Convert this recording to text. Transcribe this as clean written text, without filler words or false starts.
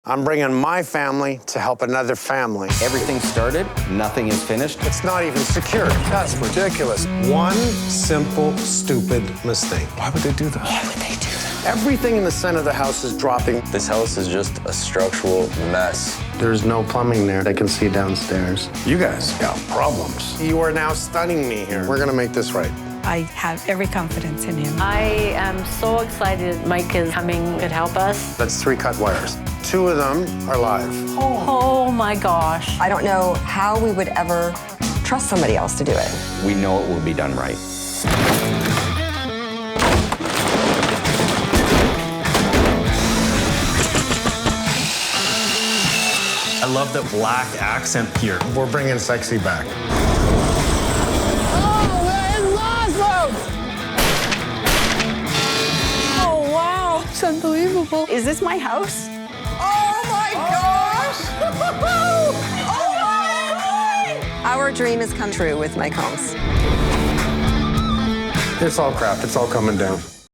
I'm bringing my family to help another family. Everything started, nothing is finished. It's not even secure. That's ridiculous. One simple, stupid mistake. Why would they do that? Why would they do that? Everything in the center of the house is dropping. This house is just a structural mess. There's no plumbing there. They can see downstairs. You guys got problems. You are now stunning me here. We're gonna make this right. I have every confidence in him. I am so excited Mike is coming to help us. That's 3 cut wires. 2 of them are live. Oh my gosh. I don't know how we would ever trust somebody else to do it. We know it will be done right. I love the black accent here. We're bringing sexy back. Oh, wow. It's unbelievable. Is this my house? Oh my gosh! Oh my God! Our dream has come true with Mike Holmes. It's all crap. It's all coming down.